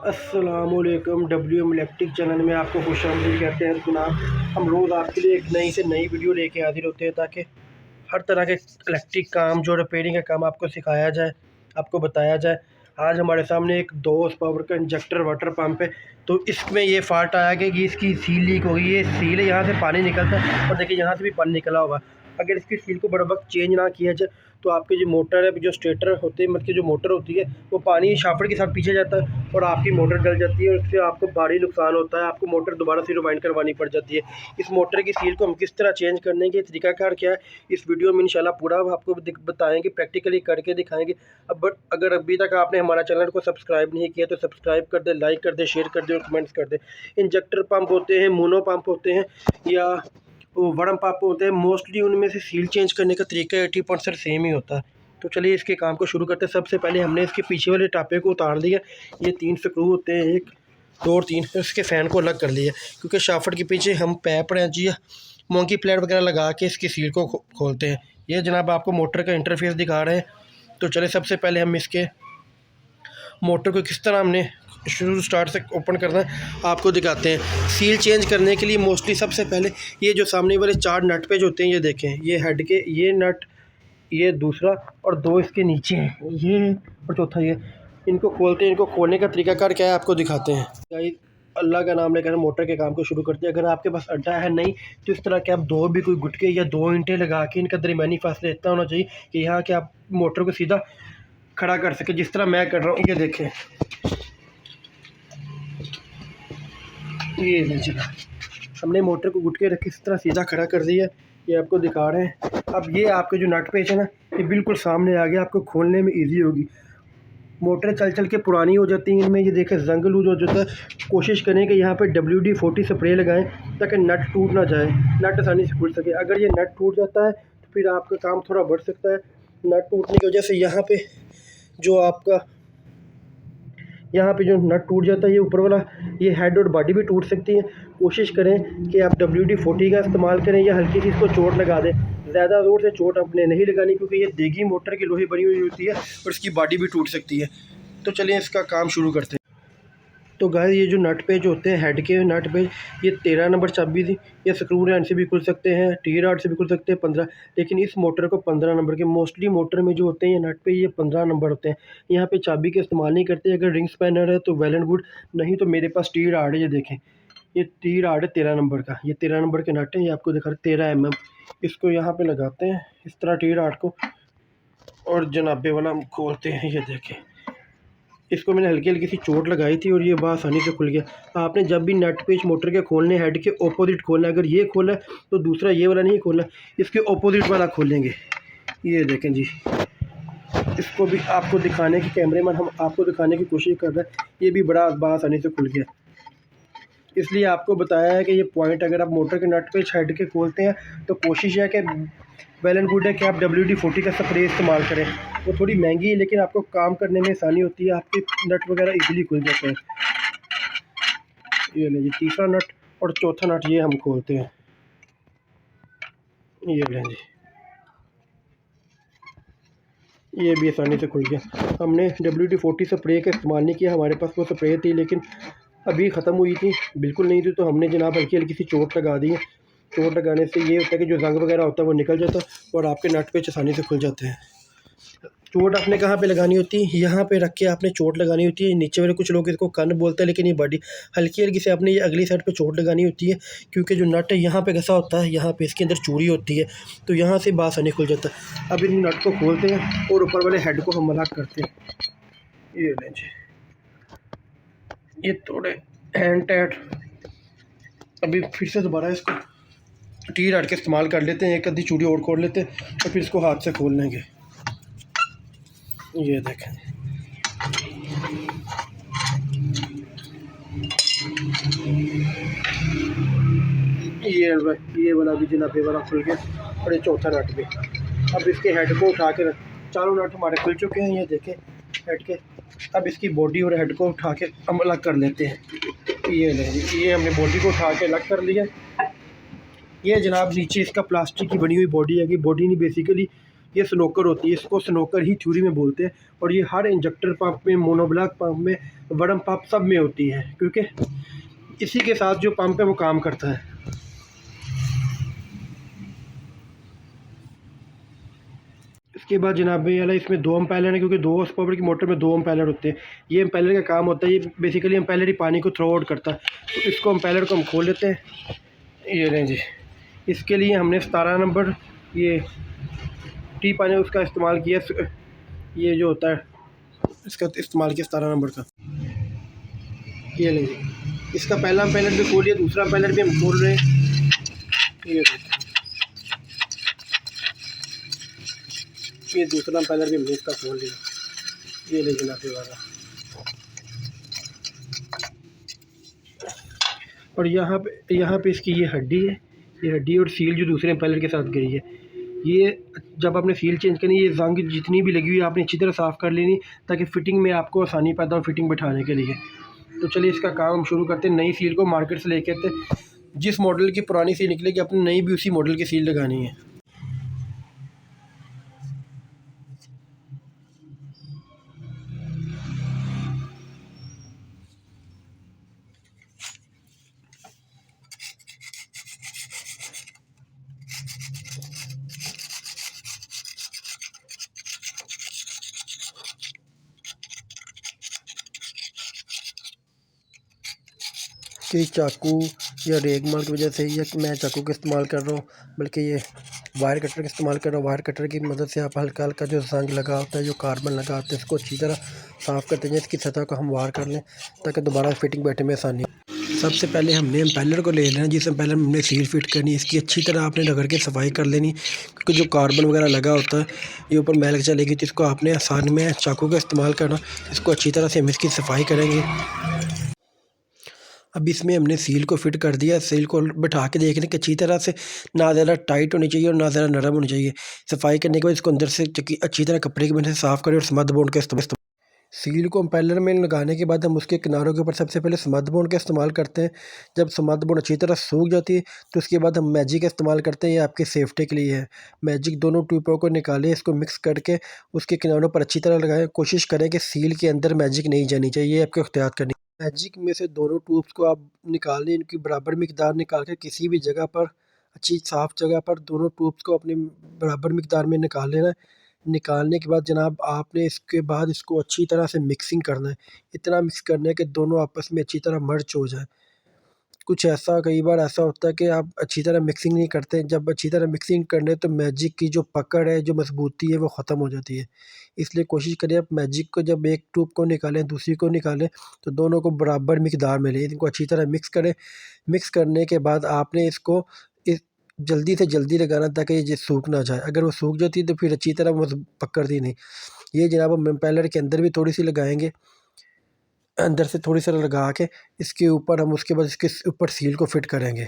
अस्सलामुअलैकुम WM electric channel में आपको खुशामदीद कहते हैं जनाब। हम रोज़ आपके लिए एक नई से नई वीडियो लेके हाजिर होते हैं ताकि हर तरह के इलेक्ट्रिक काम जो रिपेयरिंग का काम आपको सिखाया जाए, आपको बताया जाए। आज हमारे सामने एक 2 हॉर्स पावर का इंजेक्टर वाटर पंप है। तो इसमें ये फॉल्ट आया कि इसकी सील लीक हो गई है। सील है, यहाँ से पानी निकलता है और देखिए यहाँ से भी पानी निकला होगा। अगर इसकी सील को बड़ा वक्त चेंज ना किया जाए तो आपके जो मोटर है, जो स्टेटर होते हैं, मतलब जो मोटर होती है, वो पानी शाफ्ट के साथ पीछे जाता है और आपकी मोटर जल जाती है और उससे आपको भारी नुकसान होता है। आपको मोटर दोबारा से रिवाइंड करवानी पड़ जाती है। इस मोटर की सील को हम किस तरह चेंज करने के तरीकाकार क्या है, इस वीडियो में इंशाल्लाह पूरा आपको बताएंगे, प्रैक्टिकली करके दिखाएंगे। अब अगर अभी तक आपने हमारा चैनल को सब्सक्राइब नहीं किया तो सब्सक्राइब कर दे, लाइक कर दे, शेयर कर दे और कमेंट्स कर दे। इंजेक्टर पंप होते हैं, मोनो पंप होते हैं या वार्म पंप होते हैं, मोस्टली उनमें से सील चेंज करने का तरीका 80% सेम ही होता है। तो चलिए इसके काम को शुरू करते हैं। सबसे पहले हमने इसके पीछे वाले टापे को उतार दिया। ये 3 स्क्रू होते हैं, 1 2 और 3। इसके फ़ैन को अलग कर लिया क्योंकि शाफ्ट के पीछे हम पैप रेंच या मोंकी प्लेट वगैरह लगा के इसकी सील को खोलते हैं। ये जनाब आपको मोटर का इंटरफेस दिखा रहे हैं। तो चलिए सबसे पहले हम इसके मोटर को किस तरह हमने शुरू स्टार्ट से ओपन करना है आपको दिखाते हैं। सील चेंज करने के लिए मोस्टली सबसे पहले ये जो सामने वाले 4 नट पेज होते हैं, ये देखें, ये हेड के ये नट, ये दूसरा और 2 इसके नीचे हैं, ये और चौथा ये। इनको खोलते हैं। इनको खोलने का तरीकाकार क्या है आपको दिखाते हैं। गाइस अल्लाह का नाम लेकर मोटर के काम को शुरू करते हैं। अगर आपके पास अड्डा है नहीं तो इस तरह के आप 2 भी कोई गुटके या 2 ईंटें लगा के इनका दरमियानी फासला इतना होना चाहिए कि यहाँ के आप मोटर को सीधा खड़ा कर सके, जिस तरह मैं कर रहा हूँ। ये देखें, ये लीजिए, हमने मोटर को गुटके रख के इस तरह सीधा खड़ा कर दिया। ये आपको दिखा रहे हैं। अब ये आपके जो नट पेच है ना, ये बिल्कुल सामने आ गया, आपको खोलने में इजी होगी। मोटरें चल चल के पुरानी हो जाती हैं इनमें, ये देखें जंग लूज हो जाता है। कोशिश करें कि यहाँ पे WD-40 स्प्रे लगाएं ताकि नट टूट ना जाए, नट आसानी से खुल सके। अगर ये नट टूट जाता है तो फिर आपका काम थोड़ा बढ़ सकता है। नट टूटने की वजह से यहाँ पे जो आपका जो नट टूट जाता है, ये ऊपर वाला ये हेड और बॉडी भी टूट सकती है। कोशिश करें कि आप WD-40 का इस्तेमाल करें या हल्की सी इसको चोट लगा दें। ज़्यादा ज़ोर से चोट आपने नहीं लगानी क्योंकि ये देगी मोटर की लोहे बनी हुई होती है और इसकी बॉडी भी टूट सकती है। तो चलिए इसका काम शुरू करते हैं। तो गाइस ये जो नट पेज होते हैं, हेड के नट पेज, ये 13 नंबर चाबी थी। ये स्क्रू रैंड से भी खुल सकते हैं, टी रॉड से भी खुल सकते हैं 15, लेकिन इस मोटर को 15 नंबर के, मोस्टली मोटर में जो होते हैं ये नट पे ये 15 नंबर होते हैं। यहाँ पे चाबी के इस्तेमाल नहीं करते। अगर रिंग स्पैनर है तो वेल एंड गुड, नहीं तो मेरे पास टी रॉड है। ये देखें, ये टी रॉड है 13 नंबर का। ये 13 नंबर के नट है, ये आपको दिखा रहे 13 mm। इसको यहाँ पे लगाते हैं इस तरह टी रॉड को और जनाबे वाला हम खोलते हैं। ये देखें, इसको मैंने हल्की हल्की सी चोट लगाई थी और ये बहुत आसानी से खुल गया। आपने जब भी नट पेच मोटर के खोलने, हेड के ऑपोजिट खोलना है। अगर ये खोला तो दूसरा ये वाला नहीं खोलना, इसके ऑपोजिट वाला खोलेंगे। ये देखें जी, इसको भी आपको दिखाने की, कैमरेमैन हम आपको दिखाने की कोशिश कर रहे हैं। ये भी बड़ा आसानी से खुल गया। इसलिए आपको बताया है कि ये पॉइंट, अगर आप मोटर के नट पेच हेड के खोलते हैं तो कोशिश है कि वेल एंड गुड है कि आप WD-40 का स्प्रे इस्तेमाल करें। वो थोड़ी महंगी है लेकिन आपको काम करने में आसानी होती है, आपके नट वगैरह इजीली खुल जाते हैं। ये लीजिए तीसरा नट और चौथा नट ये हम खोलते हैं। ये लीजिए, ये भी आसानी से खुल गया। हमने WD-40 स्प्रे का इस्तेमाल नहीं किया, हमारे पास वो स्प्रे थी लेकिन अभी ख़त्म हुई थी, बिल्कुल नहीं थी, तो हमने जनाब हल्की हल्की सी चोट लगा दी है। चोट लगाने से ये होता है कि जो जंग वगैरह होता है वो निकल जाता है और आपके नट पेच आसानी से खुल जाते हैं। चोट आपने कहाँ पे लगानी होती है, यहाँ पे रख के आपने चोट लगानी होती है। नीचे वाले कुछ लोग इसको कन बोलते हैं लेकिन ये बॉडी हल्की हल्की से आपने ये अगली साइड पे चोट लगानी होती है क्योंकि जो नट है यहाँ पे घसा होता है, यहाँ पे इसके अंदर चूड़ी होती है, तो यहाँ से बासानी खुल जाता है। अब इन नट को खोलते हैं और ऊपर वाले हेड को हम अलग करते हैं। ये लें जी, ये थोड़े हैंड टाइट। अभी फिर से दोबारा इसको टी रॉड के इस्तेमाल कर लेते हैं, एक आधी चूड़ी और खोल लेते हैं और फिर इसको हाथ से खोल लेंगे। ये देखें, ये वाला भी जनाबे वाला खुल गया और ये चौथा नट भी। अब इसके हेड को उठा के, चारों नट हमारे खुल चुके हैं। ये देखें हेड के। अब इसकी बॉडी और हेड को उठा के हम अलग कर लेते हैं। ये ले, ये हमने बॉडी को उठा के अलग कर लिया। ये जनाब नीचे इसका प्लास्टिक की बनी हुई बॉडी है कि बॉडी नहीं, बेसिकली ये स्नोकर होती है, इसको स्नोकर ही थ्योरी में बोलते हैं। और ये हर इंजेक्टर पंप में, मोनोब्लॉक पंप में, वर्म पंप सब में होती है, क्योंकि इसी के साथ जो पंप है वो काम करता है। इसके बाद जनाब ये वाला इसमें 2 एम्पेयर है, क्योंकि 2 हॉर्स पावर की मोटर में 2 एम्पेयर होते हैं। ये एम्पेयर का काम होता है, ये बेसिकली एम्पेयर ही पानी को थ्रो आउट करता है। तो इसको एम्पेयर को हम खोल लेते हैं। ये लें जी, इसके लिए हमने 17 नंबर ये टी पानी उसका इस्तेमाल किया। ये जो होता है इसका इस्तेमाल किया 17 नंबर का। ये लें जी, इसका पहला एम्पेयर भी खोल लिया, दूसरा एम्पेयर भी हम खोल रहे हैं। ये दूसरा एम्पेयर भी हमने इसका खोल लिया। ये ले जनाबे वाला। और यहाँ पे इसकी ये हड्डी है, ये हड्डी और सील जो दूसरे एम्पेयर के साथ गई है। ये जब आपने सील चेंज करनी, ये जंग जितनी भी लगी हुई है आपने अच्छी तरह साफ़ कर लेनी, ताकि फ़िटिंग में आपको आसानी पैदा हो फ़िटिंग बिठाने के लिए। तो चलिए इसका काम शुरू करते हैं। नई सील को मार्केट से लेके आते हैं। जिस मॉडल की पुरानी सील निकलेगी अपने नई भी उसी मॉडल की सील लगानी है। कि चाकू या रेग मार की वजह से, या मैं चाकू का इस्तेमाल कर रहा हूँ, बल्कि ये वायर कटर का इस्तेमाल कर रहा हूँ। वायर कटर की मदद से आप हल्का हल्का जो जंग लगा होता है, जो कार्बन लगा होता है, इसको अच्छी तरह साफ़ करते हैं। इसकी सतह को हम वार कर लें ताकि दोबारा फिटिंग बैठने में आसानी हो। सबसे पहले हमने एम्पेलर को ले लेना, जिस एम्पेलर में हमने सील फिट करनी है। इसकी अच्छी तरह आपने रगड़ के सफाई कर लेनी, क्योंकि जो कार्बन वगैरह लगा होता है ये ऊपर मैल चलेगी, तो इसको आपने आसानी में चाकू का इस्तेमाल करना। इसको अच्छी तरह से हम इसकी सफाई करेंगे। अब इसमें हमने सील को फिट कर दिया। सील को बिठा के देख लें कि अच्छी तरह से ना ज़्यादा टाइट होनी चाहिए और ना ज़्यादा नरम होनी चाहिए। सफाई करने के बाद इसको अंदर से अच्छी तरह कपड़े की मदद से साफ़ करें और स्मद बोर्ड का इस्तेमाल। सील को एम्पेलर में लगाने के बाद हम उसके किनारों के ऊपर सबसे पहले स्मद बोर्ड का इस्तेमाल करते हैं। जब स्मद बोर्ड अच्छी तरह सूख जाती है तो उसके बाद हम मैजिक का इस्तेमाल करते हैं। ये आपकी सेफ्टी के लिए है। मैजिक दोनों ट्यूबों को निकालें, इसको मिक्स करके उसके किनारों पर अच्छी तरह लगाएं। कोशिश करें कि सील के अंदर मैजिक नहीं जानी चाहिए, आपको एहतियात करनी। मैजिक में से दोनों ट्यूब्स को आप निकाल लें, इनकी बराबर मिकदार निकाल के किसी भी जगह पर, अच्छी साफ़ जगह पर दोनों ट्यूब्स को अपनी बराबर मिकदार में निकाल लेना है। निकालने के बाद जनाब आपने इसके बाद इसको अच्छी तरह से मिक्सिंग करना है। इतना मिक्स करना है कि दोनों आपस में अच्छी तरह मर्ज हो जाए। कई बार ऐसा होता है कि आप अच्छी तरह मिक्सिंग नहीं करते। जब अच्छी तरह मिक्सिंग कर लें तो मैजिक की जो पकड़ है, जो मज़बूती है, वो ख़त्म हो जाती है। इसलिए कोशिश करें आप मैजिक को जब एक ट्यूब को निकालें, दूसरी को निकालें, तो दोनों को बराबर मिकदार में लें। इनको अच्छी तरह मिक्स करें। मिक्स करने के बाद आपने इसको इस जल्दी से जल्दी लगाना, ताकि ये सूख ना जाए। अगर वो सूख जाती है तो फिर अच्छी तरह वो पकड़ती नहीं। ये जनाब हम इम्पेलर के अंदर भी थोड़ी-सी लगाएँगे। अंदर से थोड़ी-सी लगा के इसके ऊपर हम उसके बाद इसके ऊपर सील को फिट करेंगे।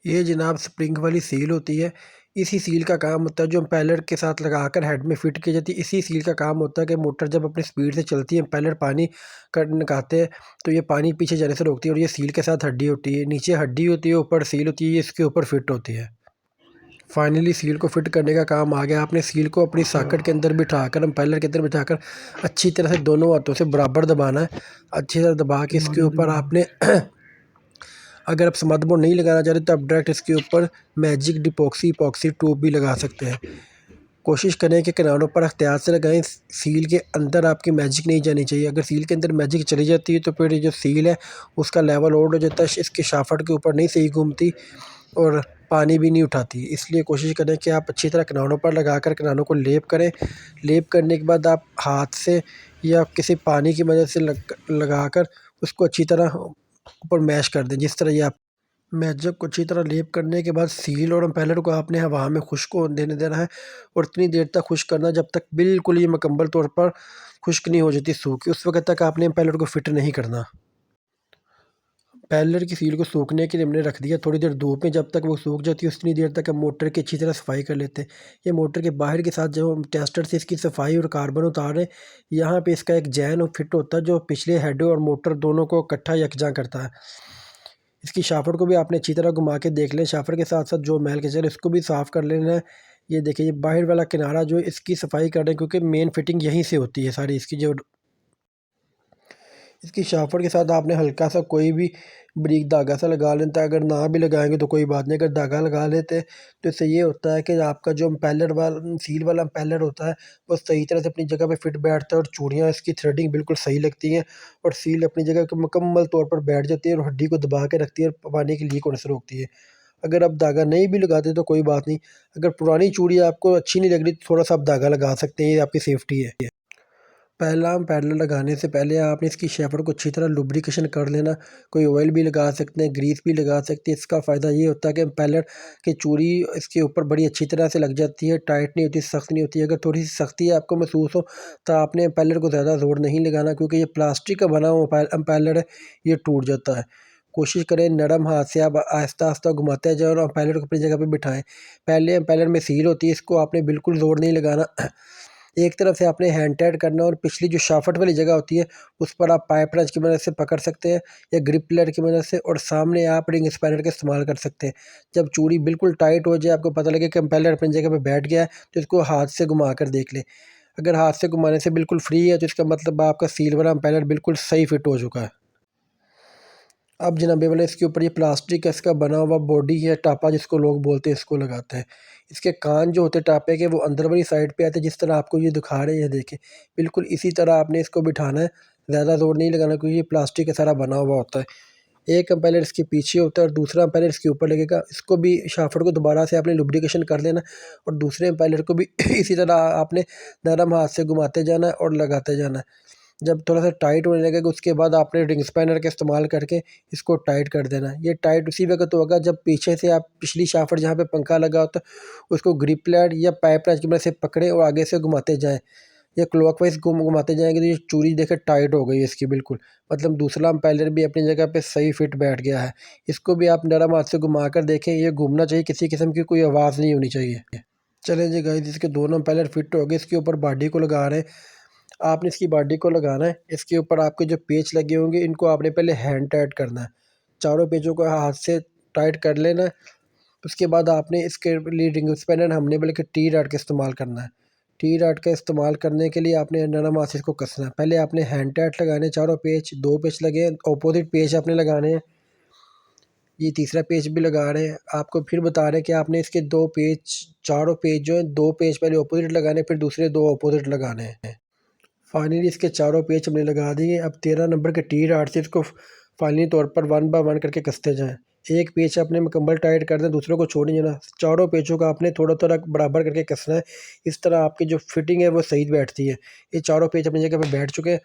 ये जनाब स्प्रिंग वाली सील होती है। इसी सील का काम होता है जो इम्पेलर के साथ लगाकर हेड में फिट की जाती है। इसी सील का काम होता है कि मोटर जब अपनी स्पीड से चलती है, इम्पेलर पानी निकालते हैं, तो ये पानी पीछे जाने से रोकती है। और ये सील के साथ हड्डी होती है, नीचे हड्डी होती है, ऊपर सील होती है, ये इसके ऊपर फिट होती है। फाइनली सील को फिट करने का काम आ गया। आपने सील को अपनी सॉकेट के अंदर बिठाकर, इम्पेलर के अंदर बिठाकर अच्छी तरह से दोनों हाथों से बराबर दबाना है। अच्छी तरह दबा के इसके ऊपर आपने अगर आप स्मद बोर्ड नहीं लगाना चाहते तो आप डायरेक्ट इसके ऊपर मैजिक इपॉक्सी ट्यूब भी लगा सकते हैं। कोशिश करें कि किनारों पर एहतियात से लगाएं। सील के अंदर आपकी मैजिक नहीं जानी चाहिए। अगर सील के अंदर मैजिक चली जाती है तो फिर ये जो सील है उसका लेवल ओवर हो जाता है, इसके शाफ्ट के ऊपर नहीं सही घूमती और पानी भी नहीं उठाती। इसलिए कोशिश करें कि आप अच्छी तरह किनारों पर लगाकर किनारों को लेप करें। लेप करने के बाद आप हाथ से या किसी पानी की मदद से लगाकर उसको अच्छी तरह ऊपर मैश कर दें। जिस तरह ये आप मैजिक को अच्छी तरह लेप करने के बाद सील और इम्पेलर को आपने हवा में खुश्क होने देना है, और इतनी देर तक खुश्क करना जब तक बिल्कुल ये मुकम्मल तौर पर खुश्क नहीं हो जाती, सूखी। उस वक्त तक आपने इम्पेलर को फिट नहीं करना। इम्पेलर की सील को सूखने के लिए हमने रख दिया थोड़ी देर धूप में। जब तक वो सूख जाती है उतनी देर तक हम मोटर की अच्छी तरह सफाई कर लेते हैं। ये मोटर के बाहर के साथ जब हम टेस्टर से इसकी सफाई और कार्बन उतार रहे हैं, यहाँ पे इसका एक जैन फिट होता है जो पिछले हेड और मोटर दोनों को इकट्ठा यकजा करता है। इसकी शाफ्ट को भी आपने अच्छी तरह घुमा के देख लें। शाफ्ट के साथ साथ जो मैल के चले उसको भी साफ़ कर लेना है। ये देखिए, ये बाहर वाला किनारा जो है इसकी सफाई कर रहे हैं, क्योंकि मेन फिटिंग यहीं से होती है सारी इसकी। जो इसकी शाफट के साथ आपने हल्का सा कोई भी बारीक धागा सा लगा लेता है। अगर ना भी लगाएंगे तो कोई बात नहीं, अगर धागा लगा लेते हैं तो इससे ये होता है कि आपका जो इम्पेलर वाला सील वाला इम्पेलर होता है वो सही तरह से अपनी जगह पे फिट बैठता है और चूड़ियाँ इसकी थ्रेडिंग बिल्कुल सही लगती हैं और सील अपनी जगह के मुकम्मल तौर पर बैठ जाती है और हड्डी को दबा के रखती है और पानी की लीक होने से रोकती है। अगर आप धागा नहीं भी लगाते तो कोई बात नहीं, अगर पुरानी चूड़ी आपको अच्छी नहीं लग रही तो थोड़ा सा आप धागा लगा सकते हैं, ये आपकी सेफ्टी है। पहला हम पैडल लगाने से पहले आपने इसकी शेफर को अच्छी तरह लुब्रिकेशन कर लेना। कोई ऑयल भी लगा सकते हैं, ग्रीस भी लगा सकते हैं। इसका फ़ायदा ये होता है कि पैडल की चूड़ी इसके ऊपर बड़ी अच्छी तरह से लग जाती है, टाइट नहीं होती, सख्त नहीं होती। अगर थोड़ी सी सख्ती आपको महसूस हो तो आपने एम्पेलर को ज़्यादा ज़ोर नहीं लगाना, क्योंकि ये प्लास्टिक का बना हुआ एम्पेलर है, ये टूट जाता है। कोशिश करें नरम हाथ से आप आहिस्ता आहिस्ता घुमाते जाएं और एम्पेलर को अपनी जगह पे बिठाएं। पहले एम्पेलर में सील होती है, इसको आपने बिल्कुल ज़ोर नहीं लगाना। एक तरफ से आपने हैंड टाइट करना और पिछली जो शाफ्ट वाली जगह होती है उस पर आप पाइप रंच की मदद से पकड़ सकते हैं या ग्रिप प्लेट की मदद से, और सामने आप रिंग स्पैनर का इस्तेमाल कर सकते हैं। जब चूड़ी बिल्कुल टाइट हो जाए, आपको पता लगे कि एम्पेलर अपनी जगह पे बैठ गया है, तो इसको हाथ से घुमा कर देख लें। अगर हाथ से घुमाने से बिल्कुल फ्री है तो इसका मतलब आपका सील वाला एम्पेलर बिल्कुल सही फिट हो चुका है। अब जनाबे वाला इसके ऊपर ये प्लास्टिक का इसका बना हुआ बॉडी है, टापा जिसको लोग बोलते हैं, इसको लगाते हैं। इसके कान जो होते हैं टापे के वो अंदर वाली साइड पे आते हैं, जिस तरह आपको ये दिखा रहे हैं, देखें बिल्कुल इसी तरह आपने इसको बिठाना है। ज़्यादा ज़ोर नहीं लगाना, क्योंकि ये प्लास्टिक का सारा बना हुआ होता है। एक एम्पेलर इसके पीछे होता है और दूसरा एम्पेलर इसके ऊपर लगेगा। इसको भी शाफ्ट को दोबारा से आपने लुब्रिकेशन कर लेना और दूसरे एम्पेलर को भी इसी तरह आपने नरम हाथ से घुमाते जाना है और लगाते जाना है। जब थोड़ा सा टाइट होने लगेगा उसके बाद आपने रिंग स्पैनर का इस्तेमाल करके इसको टाइट कर देना है। ये टाइट उसी वक्त होगा जब पीछे से आप पिछली शाफ्ट जहाँ पे पंखा लगा होता है उसको ग्रिप प्लेट या पाइप रेंच की मदद से पकड़ें और आगे से घुमाते जाएं या क्लॉकवाइज घुमाते जाएंगे तो ये चूड़ी देखे टाइट हो गई है इसकी बिल्कुल, मतलब दूसरा एम्पेलर भी अपनी जगह पे सही फिट बैठ गया है। इसको भी आप नरम हाथ से घुमा कर देखें, ये घूमना चाहिए, किसी किस्म की कोई आवाज़ नहीं होनी चाहिए। चलें जी गाइस, इसके दोनों एम्पेलर फिट हो गए। इसके ऊपर बॉडी को लगा रहे हैं। आपने इसकी बॉडी को लगाना है। इसके ऊपर आपके जो पेच लगे होंगे इनको आपने पहले हैंड टाइट करना है। चारों पेचों को हाथ से टाइट कर लेना है। उसके बाद आपने इसके लिए रिंग स्पैनर हमने बल्कि टी रॉड का इस्तेमाल करना है। टी रॉड का इस्तेमाल करने के लिए आपने नरम हाथ से इसको कसना है। पहले आपने हैंड टाइट लगाने, चारों पेच, 2 पेच लगे हैं, अपोजिट पेच आपने लगाने हैं। ये तीसरा पेच भी लगा रहे हैं। आपको फिर बता रहे हैं कि आपने इसके 2 पेच, चारों पेच जो है 2 पेच पहले अपोजिट लगाने, फिर दूसरे 2 अपोजिट लगाने हैं। फाइनली इसके चारों पेच हमने लगा दिए। अब 13 नंबर के टी रॉड से इसको फाइनली तौर पर 1 बाय 1 करके कसते जाएं। एक पेच आपने मुकम्मल टाइट कर दें, दूसरों को छोड़ नहीं जाना। चारों पेचों का आपने थोड़ा थोड़ा बराबर करके कसना है। इस तरह आपकी जो फिटिंग है वो सही बैठती है। ये चारों पेच अपनी जगह पर बैठ चुके हैं।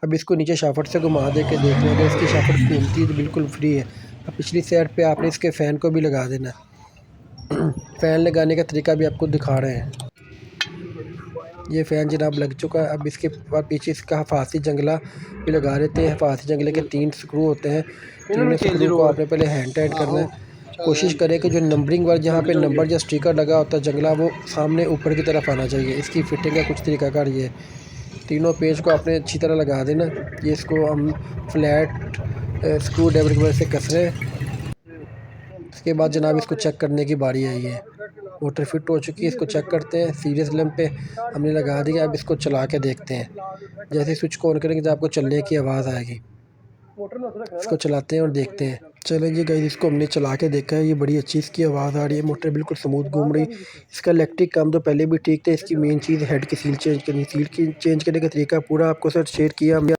अब इसको नीचे शाफ्ट से घुमा दे के देख लें, अगर इसकी शाफ्ट घूमती है तो बिल्कुल फ्री है। अब पिछली साइड पर आपने इसके फ़ैन को भी लगा देना है। फ़ैन लगाने का तरीका भी आपको दिखा रहे हैं। ये फ़ैन जनाब लग चुका है। अब इसके बाद पीछे इसका हिफाज़ती जंगला भी लगा देते हैं। हिफाज़ती जंगले के 3 स्क्रू होते हैं। तीनों स्क्रू को आपने पहले हैंड टाइट करना है। कोशिश करें कि जो नंबरिंग वाला जहाँ पे नंबर या स्टिकर लगा होता है जंगला, वो सामने ऊपर की तरफ आना चाहिए। इसकी फिटिंग का कुछ तरीकाकार ये है। तीनों पेज को आपने अच्छी तरह लगा देना। ये इसको हम फ्लैट स्क्रू ड्राइवर की वजह से कस रहे हैं। इसके बाद जनाब इसको चेक करने की बारी आई है। मोटर फिट हो चुकी है, इसको चेक करते हैं। सीरियस लैंप पे हमने लगा दिया। अब इसको चला के देखते हैं। जैसे स्विच को ऑन करेंगे तो आपको चलने की आवाज़ आएगी। इसको चलाते हैं और देखते हैं। चलें जी गाइस, इसको हमने चला के देखा है। ये बड़ी अच्छी इसकी आवाज़ आ रही है, मोटर बिल्कुल स्मूथ घूम रही। इसका इलेक्ट्रिक काम तो पहले भी ठीक था। इसकी मेन चीज़ हेड की सील चेंज करनी। सील की चेंज करने का तरीका पूरा आपको सर शेयर किया हमने।